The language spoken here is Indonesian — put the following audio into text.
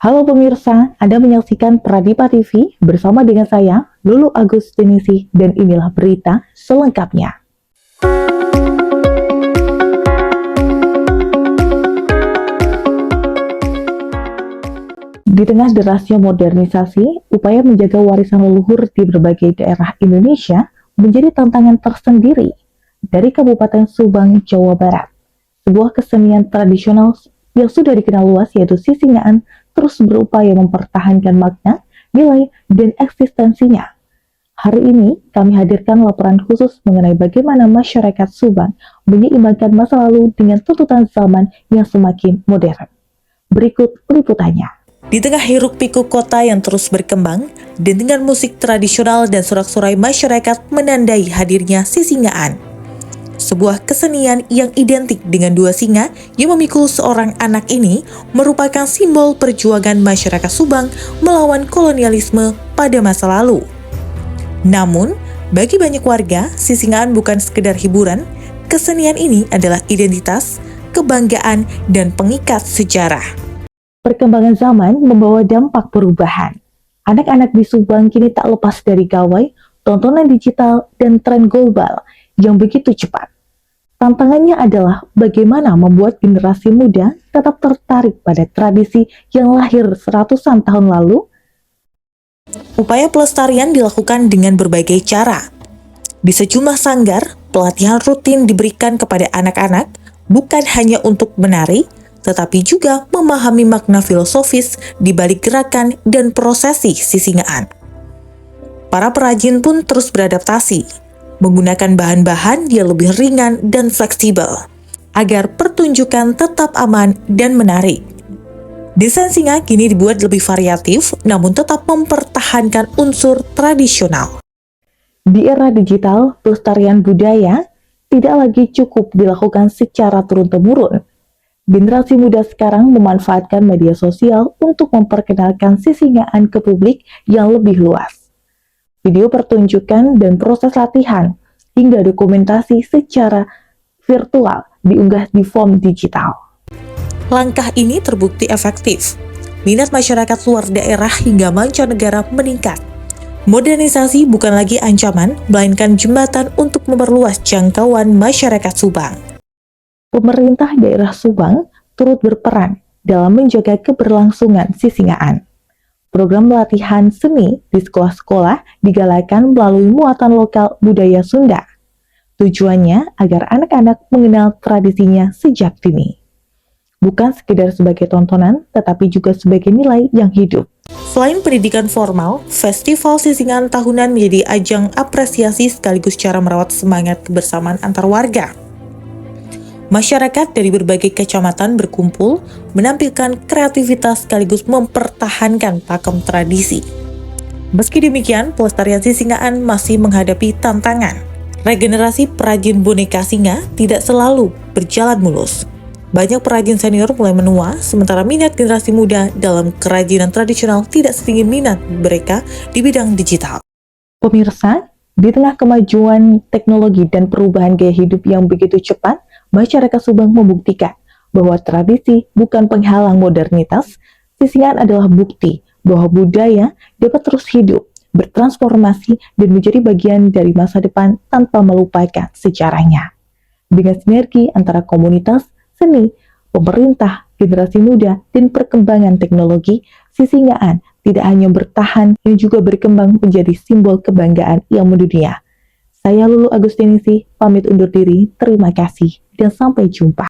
Halo pemirsa, Anda menyaksikan Pradipa TV bersama dengan saya, Lulu Agustinisi, dan inilah berita selengkapnya. Di tengah derasnya modernisasi, upaya menjaga warisan leluhur di berbagai daerah Indonesia menjadi tantangan tersendiri. Dari Kabupaten Subang, Jawa Barat, sebuah kesenian tradisional yang sudah dikenal luas yaitu sisingaan terus berupaya mempertahankan makna, nilai, dan eksistensinya. Hari ini kami hadirkan laporan khusus mengenai bagaimana masyarakat Subang menyeimbangkan masa lalu dengan tuntutan zaman yang semakin modern. Berikut liputannya. Di tengah hiruk-pikuk kota yang terus berkembang, dengan musik tradisional dan sorak-sorai masyarakat menandai hadirnya sisingaan. Sebuah kesenian yang identik dengan dua singa yang memikul seorang anak ini merupakan simbol perjuangan masyarakat Subang melawan kolonialisme pada masa lalu. Namun, bagi banyak warga, sisingaan bukan sekedar hiburan, kesenian ini adalah identitas, kebanggaan, dan pengikat sejarah. Perkembangan zaman membawa dampak perubahan. Anak-anak di Subang kini tak lepas dari gawai, tontonan digital, dan tren global yang begitu cepat. Tantangannya adalah bagaimana membuat generasi muda tetap tertarik pada tradisi yang lahir seratusan tahun lalu. Upaya pelestarian dilakukan dengan berbagai cara. Di sejumlah sanggar, pelatihan rutin diberikan kepada anak-anak bukan hanya untuk menari, tetapi juga memahami makna filosofis di balik gerakan dan prosesi sisingaan. Para perajin pun terus beradaptasi, menggunakan bahan-bahan yang lebih ringan dan fleksibel, agar pertunjukan tetap aman dan menarik. Desain singa kini dibuat lebih variatif, namun tetap mempertahankan unsur tradisional. Di era digital, pelestarian budaya tidak lagi cukup dilakukan secara turun-temurun. Generasi muda sekarang memanfaatkan media sosial untuk memperkenalkan sisingaan ke publik yang lebih luas. Video pertunjukan dan proses latihan hingga dokumentasi secara virtual diunggah di form digital. Langkah ini terbukti efektif. Minat masyarakat luar daerah hingga mancanegara meningkat. Modernisasi bukan lagi ancaman, melainkan jembatan untuk memperluas jangkauan masyarakat Subang. Pemerintah daerah Subang turut berperan dalam menjaga keberlangsungan sisingaan. Program latihan seni di sekolah-sekolah digalakan melalui muatan lokal budaya Sunda. Tujuannya agar anak-anak mengenal tradisinya sejak dini. Bukan sekedar sebagai tontonan, tetapi juga sebagai nilai yang hidup. Selain pendidikan formal, festival sisingaan tahunan menjadi ajang apresiasi sekaligus cara merawat semangat kebersamaan antar warga. Masyarakat dari berbagai kecamatan berkumpul, menampilkan kreativitas sekaligus mempertahankan pakem tradisi. Meski demikian, pelestarian sisingaan masih menghadapi tantangan. Regenerasi perajin boneka singa tidak selalu berjalan mulus. Banyak perajin senior mulai menua, sementara minat generasi muda dalam kerajinan tradisional tidak setinggi minat mereka di bidang digital. Pemirsa, di tengah kemajuan teknologi dan perubahan gaya hidup yang begitu cepat, masyarakat Subang membuktikan bahwa tradisi bukan penghalang modernitas. Sisingaan adalah bukti bahwa budaya dapat terus hidup, bertransformasi, dan menjadi bagian dari masa depan tanpa melupakan sejarahnya. Dengan sinergi antara komunitas, seni, pemerintah, generasi muda, dan perkembangan teknologi, sisingaan tidak hanya bertahan, yang juga berkembang menjadi simbol kebanggaan yang mendunia. Saya Lulu Agustinisi, pamit undur diri, terima kasih, dan sampai jumpa.